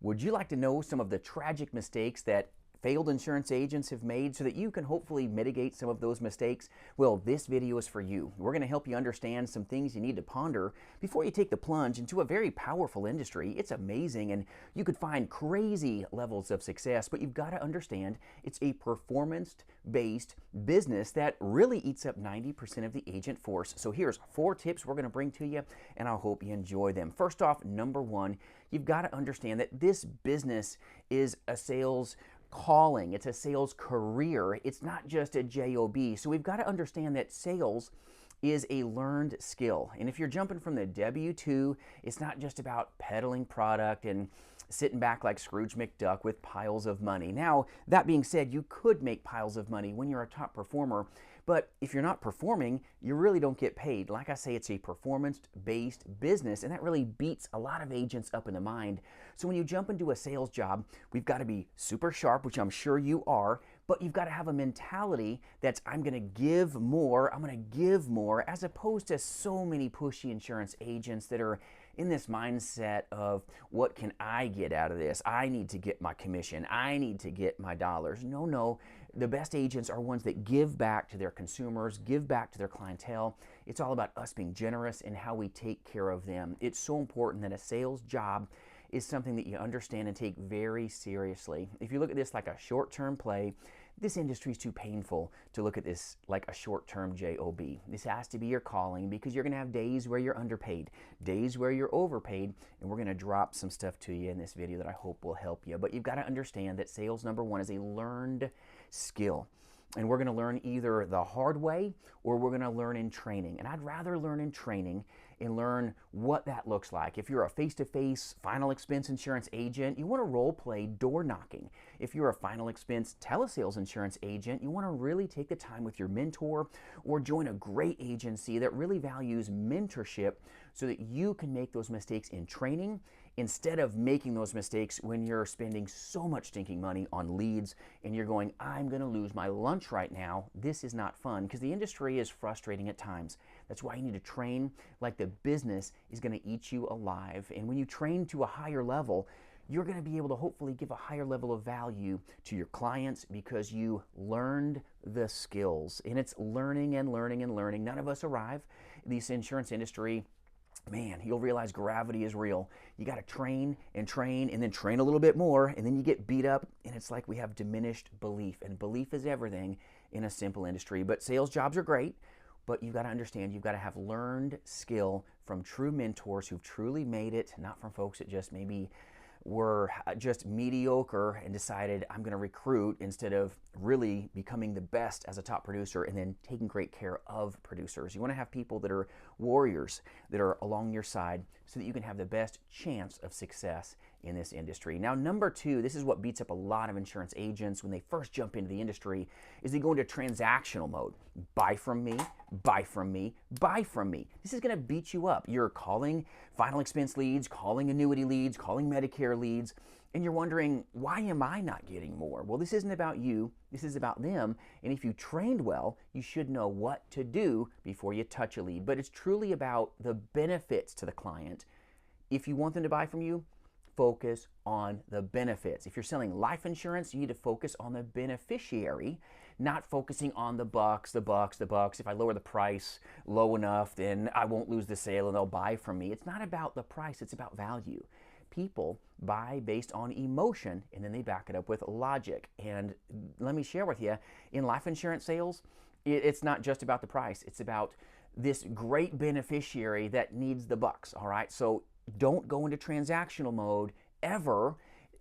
Would you like to know some of the tragic mistakes that failed insurance agents have made so that you can hopefully mitigate some of those mistakes? Well, this video is for you. We're going to help you understand some things you need to ponder before you take the plunge into a very powerful industry. It's amazing, and you could find crazy levels of success, but you've got to understand it's a performance-based business that really eats up 90% of the agent force. So here's 4 tips we're going to bring to you, and I hope you enjoy them. First off, number 1, you've got to understand that this business is a sales calling. It's a sales career. It's not just a job. So we've got to understand that sales is a learned skill. And if you're jumping from the W-2, it's not just about peddling product and sitting back like Scrooge McDuck with piles of money. Now, that being said, you could make piles of money when you're a top performer, but if you're not performing, you really don't get paid. Like I say, it's a performance-based business, and that really beats a lot of agents up in the mind. So when you jump into a sales job, we've got to be super sharp, which I'm sure you are, but you've got to have a mentality that's I'm going to give more, as opposed to so many pushy insurance agents that are in this mindset of what can I get out of this? I need to get my commission. I need to get my dollars. No. The best agents are ones that give back to their consumers, give back to their clientele. It's all about us being generous in how we take care of them. It's so important that a sales job is something that you understand and take very seriously. If you look at this like a short-term play, this industry is too painful to look at this like a short-term job. This has to be your calling, because you're going to have days where you're underpaid, days where you're overpaid, and we're going to drop some stuff to you in this video that I hope will help you. But you've got to understand that sales, number 1, is a learned skill. And we're going to learn either the hard way or we're going to learn in training. And I'd rather learn in training and learn what that looks like. If you're a face-to-face final expense insurance agent, you want to role play door knocking. If you're a final expense telesales insurance agent, you want to really take the time with your mentor or join a great agency that really values mentorship so that you can make those mistakes in training instead of making those mistakes when you're spending so much stinking money on leads and you're going, I'm going to lose my lunch right now. This is not fun, because the industry is frustrating at times. That's why you need to train like the business is going to eat you alive. And when you train to a higher level, you're going to be able to hopefully give a higher level of value to your clients because you learned the skills. And it's learning and learning and learning. None of us arrive in this insurance industry. Man, you'll realize gravity is real. You got to train and train and then train a little bit more, and then you get beat up, and it's like we have diminished belief. And belief is everything in a simple industry. But sales jobs are great, but you've got to understand you've got to have learned skill from true mentors who've truly made it, not from folks that just maybe were just mediocre and decided I'm going to recruit instead of really becoming the best as a top producer and then taking great care of producers. You want to have people that are warriors, that are along your side, so that you can have the best chance of success in this industry. Now, number 2, this is what beats up a lot of insurance agents when they first jump into the industry, is they go into transactional mode. Buy from me, buy from me, buy from me. This is going to beat you up. You're calling final expense leads, calling annuity leads, calling Medicare leads, and you're wondering, why am I not getting more? Well, this isn't about you. This is about them. And if you trained well, you should know what to do before you touch a lead. But it's truly about the benefits to the client. If you want them to buy from you, focus on the benefits. If you're selling life insurance, you need to focus on the beneficiary, not focusing on the bucks. If I lower the price low enough, then I won't lose the sale and they'll buy from me. It's not about the price, it's about value. People buy based on emotion, and then they back it up with logic. And let me share with you, in life insurance sales, it's not just about the price. It's about this great beneficiary that needs the bucks, all right? So don't go into transactional mode ever.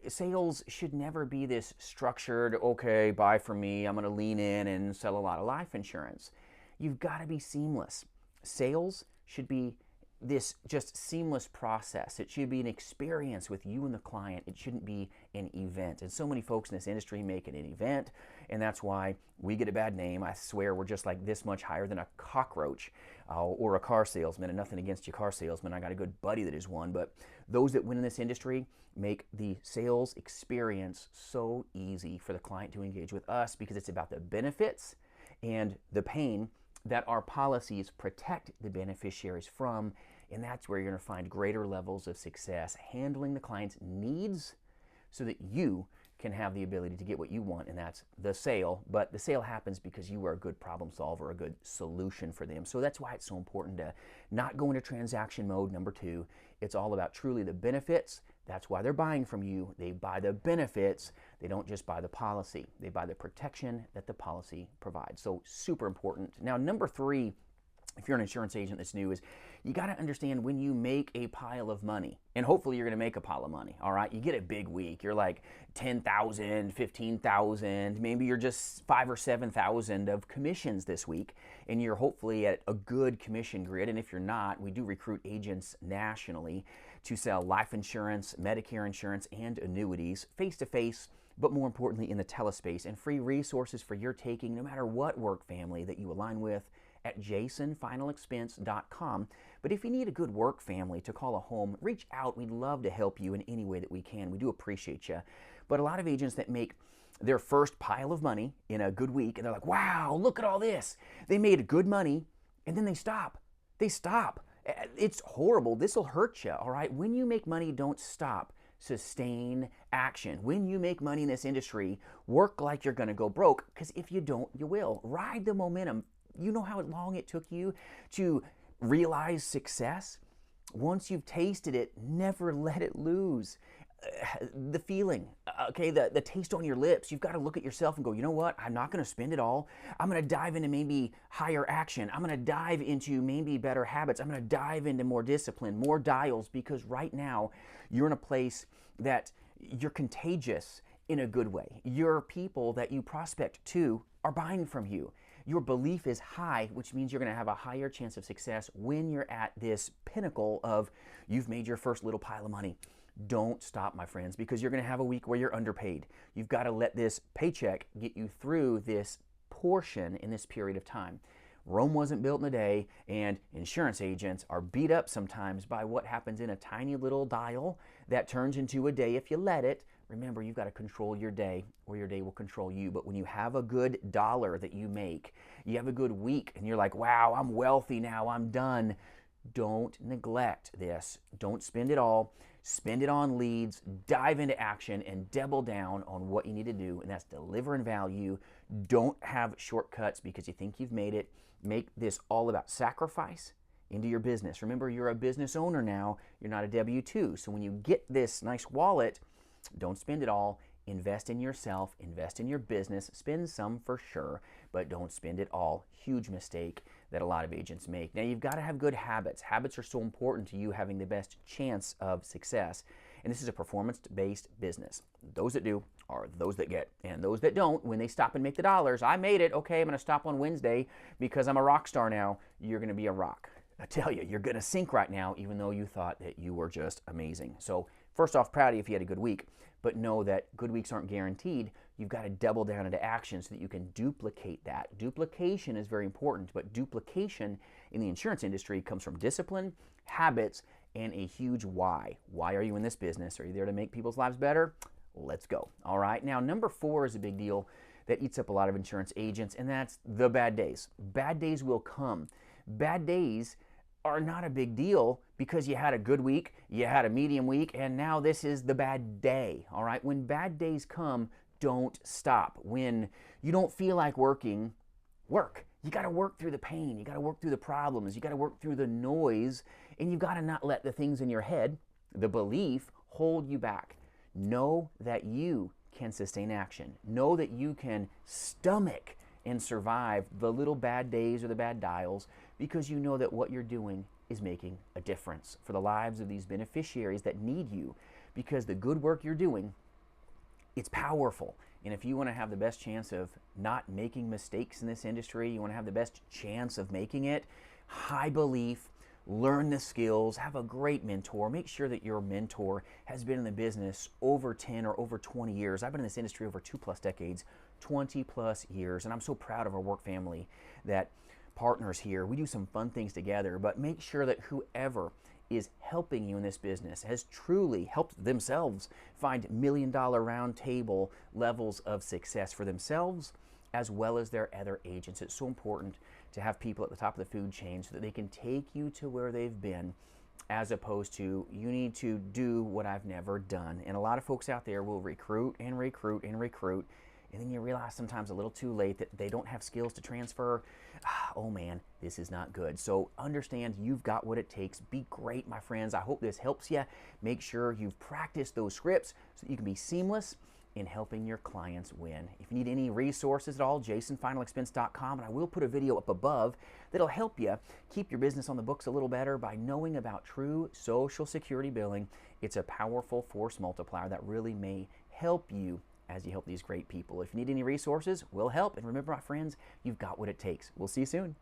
Sales should never be this structured, okay, buy from me, I'm going to lean in and sell a lot of life insurance. You've got to be seamless. Sales should be this just seamless process. It should be an experience with you and the client. It shouldn't be an event. And so many folks in this industry make it an event, and that's why we get a bad name. I swear we're just like this much higher than a cockroach or a car salesman, and nothing against you car salesmen. I got a good buddy that is one, but those that win in this industry make the sales experience so easy for the client to engage with us, because it's about the benefits and the pain that our policies protect the beneficiaries from, and that's where you're going to find greater levels of success, handling the client's needs so that you can have the ability to get what you want, and that's the sale. But the sale happens because you are a good problem solver, a good solution for them. So that's why it's so important to not go into transaction mode. Number two, it's all about truly the benefits. That's why they're buying from you. They buy the benefits. They don't just buy the policy. They buy the protection that the policy provides. So super important. Now, number three, if you're an insurance agent that's new, is you got to understand when you make a pile of money, and hopefully you're going to make a pile of money, all right? You get a big week. You're like 10,000, 15,000, maybe you're just 5 or 7,000 of commissions this week, and you're hopefully at a good commission grid. And if you're not, we do recruit agents nationally to sell life insurance, Medicare insurance, and annuities face-to-face, but more importantly in the telespace, and free resources for your taking no matter what work family that you align with at jasonfinalexpense.com. But if you need a good work family to call a home, reach out. We'd love to help you in any way that we can. We do appreciate you. But a lot of agents that make their first pile of money in a good week, and they're like, wow, look at all this. They made good money, and then they stop. They stop. It's horrible. This will hurt you, all right? When you make money, don't stop. Sustain action. When you make money in this industry, work like you're going to go broke, because if you don't, you will. Ride the momentum. You know how long it took you to realize success? Once you've tasted it, never let it lose. The feeling, okay, the taste on your lips, you've got to look at yourself and go, you know what? I'm not going to spend it all. I'm going to dive into maybe higher action. I'm going to dive into maybe better habits. I'm going to dive into more discipline, more dials, because right now you're in a place that you're contagious in a good way. Your people that you prospect to are buying from you. Your belief is high, which means you're going to have a higher chance of success when you're at this pinnacle of you've made your first little pile of money. Don't stop, my friends, because you're going to have a week where you're underpaid. You've got to let this paycheck get you through this portion in this period of time. Rome wasn't built in a day, and insurance agents are beat up sometimes by what happens in a tiny little dial that turns into a day if you let it. Remember, you've got to control your day, or your day will control you. But when you have a good dollar that you make, you have a good week, and you're like, wow, I'm wealthy now, I'm done. Don't neglect this. Don't spend it all. Spend it on leads, dive into action, and double down on what you need to do, and that's delivering value. Don't have shortcuts because you think you've made it. Make this all about sacrifice into your business. Remember, you're a business owner now. You're not a W-2. So when you get this nice wallet, don't spend it all. Invest in yourself, invest in your business, spend some for sure, but don't spend it all. Huge mistake that a lot of agents make. Now, you've got to have good habits. Habits are so important to you having the best chance of success. And this is a performance-based business. Those that do are those that get. And those that don't, when they stop and make the dollars, I made it, okay, I'm going to stop on Wednesday because I'm a rock star now. You're going to be a rock. I tell you, you're going to sink right now, even though you thought that you were just amazing. So first off, proud of you if you had a good week, but know that good weeks aren't guaranteed. You've got to double down into action so that you can duplicate that. Duplication is very important, but duplication in the insurance industry comes from discipline, habits, and a huge why. Why are you in this business? Are you there to make people's lives better? Let's go. All right. Now, number 4 is a big deal that eats up a lot of insurance agents, and that's the bad days. Bad days will come. Bad days are not a big deal because you had a good week, you had a medium week, and now this is the bad day, all right? When bad days come, don't stop. When you don't feel like working, work. You got to work through the pain. You got to work through the problems. You got to work through the noise, and you've got to not let the things in your head, the belief, hold you back. Know that you can sustain action. Know that you can stomach and survive the little bad days or the bad dials, because you know that what you're doing is making a difference for the lives of these beneficiaries that need you, because the good work you're doing, it's powerful. And if you want to have the best chance of not making mistakes in this industry, you want to have the best chance of making it, high belief, learn the skills, have a great mentor. Make sure that your mentor has been in the business over 10 or over 20 years. I've been in this industry over 2+ decades, 20+ years, and I'm so proud of our work family that partners here. We do some fun things together, but make sure that whoever is helping you in this business has truly helped themselves find $1 million round table levels of success for themselves as well as their other agents. It's so important to have people at the top of the food chain so that they can take you to where they've been as opposed to you need to do what I've never done. And a lot of folks out there will recruit and recruit and recruit, and then you realize sometimes a little too late that they don't have skills to transfer. Oh man, this is not good. So understand you've got what it takes. Be great, my friends. I hope this helps you. Make sure you've practiced those scripts so that you can be seamless in helping your clients win. If you need any resources at all, jasonfinalexpense.com, and I will put a video up above that'll help you keep your business on the books a little better by knowing about true Social Security billing. It's a powerful force multiplier that really may help you as you help these great people. If you need any resources, we'll help. And remember, my friends, you've got what it takes. We'll see you soon.